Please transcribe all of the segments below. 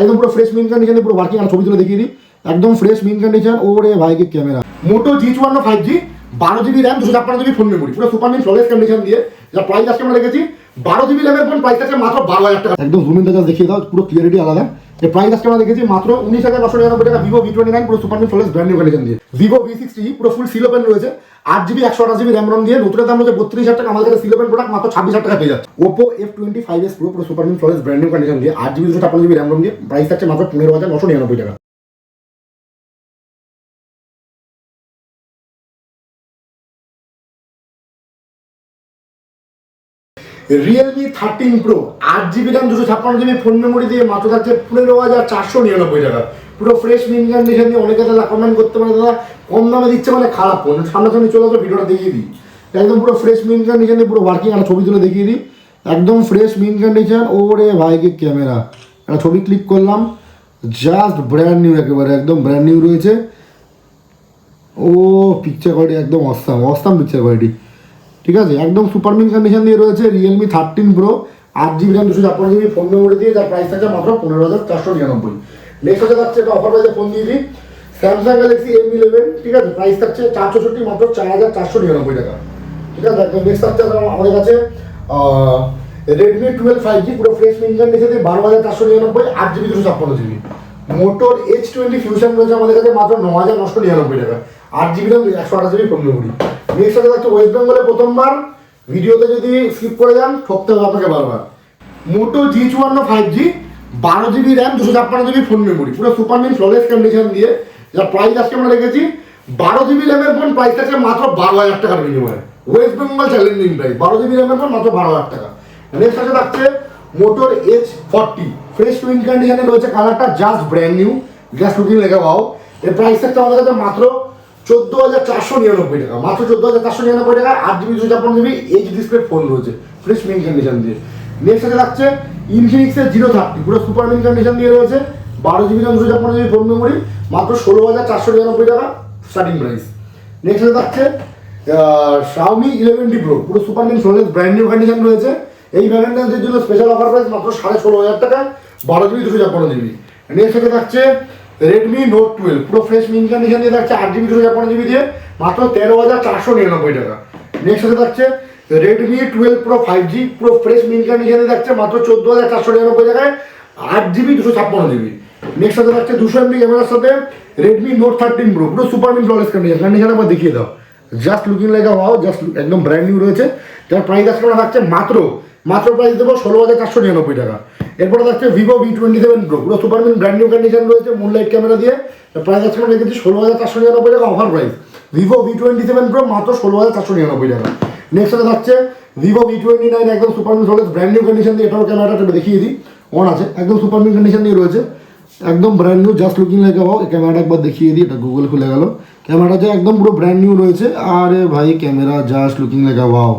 একদম পুরো ফ্রেশ মিন কন্ডিশনে পুরো ওয়ার্কিং। আর ছবি তুলে দেখিয়ে দিই, একদম ফ্রেশ মিন কন্ডিশন। ওরে ভাইকে ক্যামেরা, মোটো G54 5G 12GB RAM 256GB phone memory, পুরো সুপার মিন ফ্ললেস কন্ডিশন দিয়ে। যা প্রাইস আজকে আমরা রেখেছি 12GB র্যামের ফোন, প্রাইস আছে মাত্র 12,000 টাকা। একদম জুম ইন জাস্ট দেখিয়ে দাও, পুরো ক্লিয়ারিটি আলাদা। এই প্রাইস আজকে আমরা রেখেছি মাত্র 19,999 টাকা। ভিভো V29 পুরো সুপার মিন ফ্ললেস ব্র্যান্ড নিউ কন্ডিশন দিয়ে। ভিভো V60 পুরো ফুল সিল ওপেন রয়েছে, 8GB 128GB র্যাম রম দিয়ে। নতুন দাম হচ্ছে 32,000 টাকা, আমাদের কাছে সিল ওপেন প্রোডাক্ট মাত্র 26,000 টাকা পেয়ে যাচ্ছে। Oppo F25s Pro পুরো সুপার মিন ফ্ললেস ব্র্যান্ড নিউ কন্ডিশন দিয়ে, 8GB 256GB র্যাম রম দিয়ে। প্রাইস আছে মাত্র 15,999 টাকা। Realme 13 Pro 8GB RAM 256GB phone memory দিয়ে মাত্র থাকছে 15,499 টাকা। পুরো ফ্রেশ মিন কন্ডিশন দিয়ে। অনেকে দাদা কমেন্ট করতে পারে দাদা কম দামে দিচ্ছে মানে খারাপ ফোন, সামনাসামনি চলে আসবে ভিডিওটা দেখিয়ে দিই। একদম পুরো ফ্রেশ মিন কন্ডিশন দিয়ে পুরো ওয়ার্কিং। আর ছবি তুলে দেখিয়ে দিই, একদম ফ্রেশ মিন কন্ডিশন। ওরে ভাইকে ক্যামেরা, একটা ছবি ক্লিক করলাম, জাস্ট ব্র্যান্ড নিউ, একেবারে একদম ব্র্যান্ড নিউ রয়েছে। ও পিকচার কোয়ালিটি একদম অসাম অসাম পিকচার কোয়ালিটি, ঠিক আছে। একদম সুপার মিন কন্ডিশন দিয়ে রয়েছে। Realme 13 Pro 8GB RAM 256GB phone memory দিয়ে, যার প্রাইস থাকছে মাত্র 15,499। নেক্সট হচ্ছে থাকছে একটা অফার প্রাইসে ফোন দিয়ে দিই, স্যামসাং গ্যালাক্সি M11, ঠিক আছে। প্রাইস থাকছে 464 মাত্র 4,499 টাকা, ঠিক আছে। একদম নেক্সট থাকছে আমাদের কাছে Redmi 12 5G পুরো ফ্রেশ মিন কন্ডিশন দিয়ে 12,499, 8GB 256GB। মোটোর H20 ফিউশন রয়েছে আমাদের কাছে মাত্র 9,999 টাকা, 8GB RAM 128GB phone memory. Next হচ্ছে থাকছে ওয়েস্ট বেঙ্গলে প্রথমবার, ভিডিওতে যদি স্কিপ করে যান ঠকতে হবে আপনাকে বারবার। মোটো G54 5G 12GB RAM 256GB phone memory, পুরো সুপার মিন ফ্ললেস কন্ডিশন দিয়ে। যার প্রাইস আজকে আমরা রেখেছি 12GB র্যামের ফোন, প্রাইস আছে মাত্র 12,000 টাকার বিনিময়ে। West Bengal challenging price 12GB র্যামের ফোন মাত্র 12,000 টাকা। নেক্সট হচ্ছে থাকছে মোটোর H40 ফ্রেশ মিন কন্ডিশনে রয়েছে, কালারটা just brand new, just looking লেখা পাও। এর প্রাইস থাকছে আমাদের কাছে মাত্র 14,499 টাকা, মাত্র 14,499 টাকা। 8GB 256GB H display phone রয়েছে, ফ্রেশ মিন কন্ডিশন দিয়ে। নেক্সট হচ্ছে থাকছে ইনফিনিক্সের 030 পুরো সুপার মিন কন্ডিশন দিয়ে রয়েছে, 12GB RAM 256GB phone memory, মাত্র 16,499 টাকা স্টার্টিং প্রাইস। নেক্সট হচ্ছে থাকছে Xiaomi 11T Pro পুরো সুপার মিন ফ্ললেস ব্র্যান্ড নিউ কন্ডিশন রয়েছে। এই ভ্যালেন্টাইন্সের জন্য স্পেশাল অফার প্রাইস মাত্র 16,500 টাকা, 12GB 256GB। নেক্সট হচ্ছে থাকছে Redmi Note 12 পুরো ফ্রেশ মিন কন্ডিশন দিয়ে থাকছে, 8GB 256GB দিয়ে, মাত্র 13,499 টাকা। নেক্সট হচ্ছে থাকছে Redmi 12 Pro 5G পুরো ফ্রেশ মিন কন্ডিশন দিয়ে থাকছে মাত্র 14,499 টাকায়, 8GB 256GB। নেক্সট হচ্ছে থাকছে 200 MB ক্যামেরার সাথে Redmi Note 13 Pro পুরো সুপার মিন ফ্ললেস কন্ডিশন একবার দেখিয়ে দাও, just looking like a wow, just একদম ব্র্যান্ড নিউ রয়েছে। যার প্রাইস আজকে থাকছে মাত্র প্রাইস দেবো 16,499 টাকা। এরপরে থাকছে Vivo V27 Pro পুরো সুপার মিন ব্র্যান্ড নিউ কন্ডিশন রয়েছে, মুনলাইট ক্যামেরা দিয়ে। প্রাইস আজকে আমরা রেখেছি 16,499 টাকা offer price. Vivo V27 Pro মাত্র 16,499 টাকা। নেক্সট হচ্ছে থাকছে Vivo V29 একদম super mint flawless brand new condition দিয়ে। এটাও ক্যামেরাটা দেখিয়ে দিই, অন আছে, একদম সুপার মিন কন্ডিশন দিয়ে রয়েছে, একদম brand new, just looking like a wow. ক্যামেরাটা একবার দেখিয়ে দিই, এটা গুগল খুলে গেল, ক্যামেরাটা একদম পুরো ব্র্যান্ড নিউ রয়েছে। আরে ভাই camera just looking like a wow,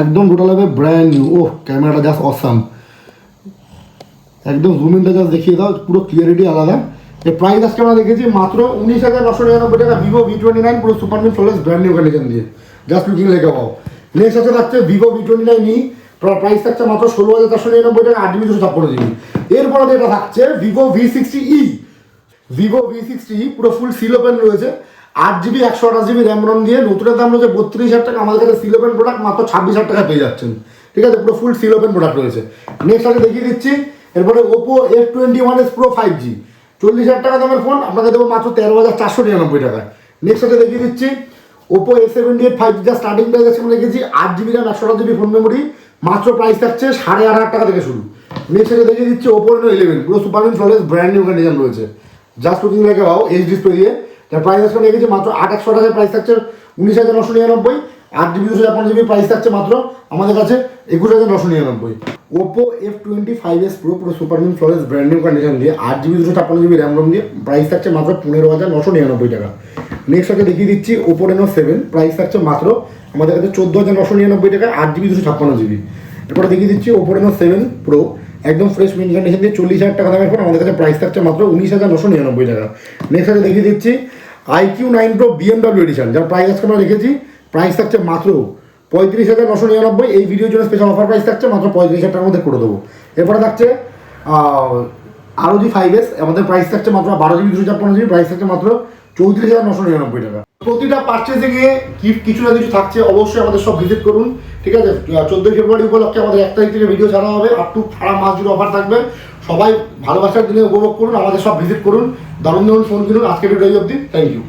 একদম টোটালভাবে ব্র্যান্ড নিউ। ও ক্যামেরাটা জাস্ট অসাম, একদম জুম ইনটা জাস্ট দেখিয়ে দাও, পুরো ক্লিয়ারিটি আলাদা। এর প্রাইস আজকে আমরা দেখেছি মাত্র 19,999 টাকা। Vivo V29 পুরো সুপার মিন ফ্ললেস ব্র্যান্ড নিউ কন্ডিশন দিয়ে, just looking like a wow. Next হচ্ছে থাকছে Vivo V29e, প্রাইস থাকছে মাত্র 16,499 টাকা, 8GB 256GB। এরপরে যেটা থাকছে Vivo V60e, Vivo V60e পুরো ফুল সিল ওপেন রয়েছে, 8GB 128GB র্যাম রম দিয়ে। নতুনের দাম রয়েছে 32,000 টাকা, আমাদের কাছে সিল ওপেন প্রোডাক্ট মাত্র 26,000 টাকা পেয়ে যাচ্ছেন, ঠিক আছে। পুরো ফুল সিল ওপেন প্রোডাক্ট রয়েছে। নেক্সট আগে দেখিয়ে দিচ্ছি। এরপরে Oppo F21s Pro 5G 40,000 টাকা দামের ফোন, আপনাকে দেবো মাত্র 13,499 টাকা। নেক্সট আগে দেখিয়ে দিচ্ছি Oppo A78 5G, যা স্টার্টিং প্রাইস আছে আমরা রেখেছি 8GB RAM 128GB phone memory, মাত্র প্রাইস থাকছে 8,500 টাকা থেকে শুরু। নেক্সট আগে দেখিয়ে দিচ্ছি Oppo Reno 11 পুরো সুপার মিন ফ্ললেস ব্র্যান্ড নিউ কন্ডিশন রয়েছে, just looking like a wow, H display দিয়ে। যার প্রাইস আজকে রেখেছি মাত্র 8,100 টাকায়, প্রাইস থাকছে 19,999, 8GB 256GB প্রাইস থাকছে মাত্র আমাদের কাছে 21,999। Oppo F25s Pro পুরো সুপার মিন ফ্ললেস ব্র্যান্ড নিউ কন্ডিশন দিয়ে, 8GB 256GB র্যাম রম দিয়ে, প্রাইস থাকছে মাত্র 15,999 টাকা। নেক্সট আগে দেখিয়ে দিচ্ছি Oppo Reno 7, প্রাইস থাকছে মাত্র আমাদের কাছে 14,999 টাকা, 8GB 256GB। এরপরে দেখিয়ে দিচ্ছি Oppo Reno 7 Pro একদম ফ্রেশ মিন কন্ডিশন দিয়ে, 40,000 টাকা দামের ফোন, আমাদের কাছে প্রাইস থাকছে মাত্র 19,999 টাকা। নেক্সট আগে দেখিয়ে দিচ্ছি iQOO 9 Pro BMW এডিশন, যার প্রাইস আজকে আমরা রেখেছি, প্রাইস থাকছে মাত্র 35,999। এই ভিডিওর জন্য স্পেশাল অফার প্রাইস থাকছে মাত্র 35,000 টাকার মধ্যে করে দেবো। এরপরে থাকছে ROG 5s, আমাদের প্রাইস থাকছে মাত্র 12GB 256GB, প্রাইস থাকছে মাত্র 34,999 টাকা। প্রতিটা পারচেজিংয়ে গিফট কিছু না কিছু থাকছে, অবশ্যই আমাদের সব ভিজিট করুন, ঠিক আছে? 14 ফেব্রুয়ারি উপলক্ষে আমাদের 1 তারিখ থেকে ভিডিও ছাড়া হবে, আপ টু সারা মাস জুড়ে অফার থাকবে। সবাই ভালোবাসার দিনে উপভোগ করুন, আমাদের সব ভিজিট করুন, দারুণ দারুণ ফোন কিনুন। আজকে ভিডিও অবধি, থ্যাংক ইউ।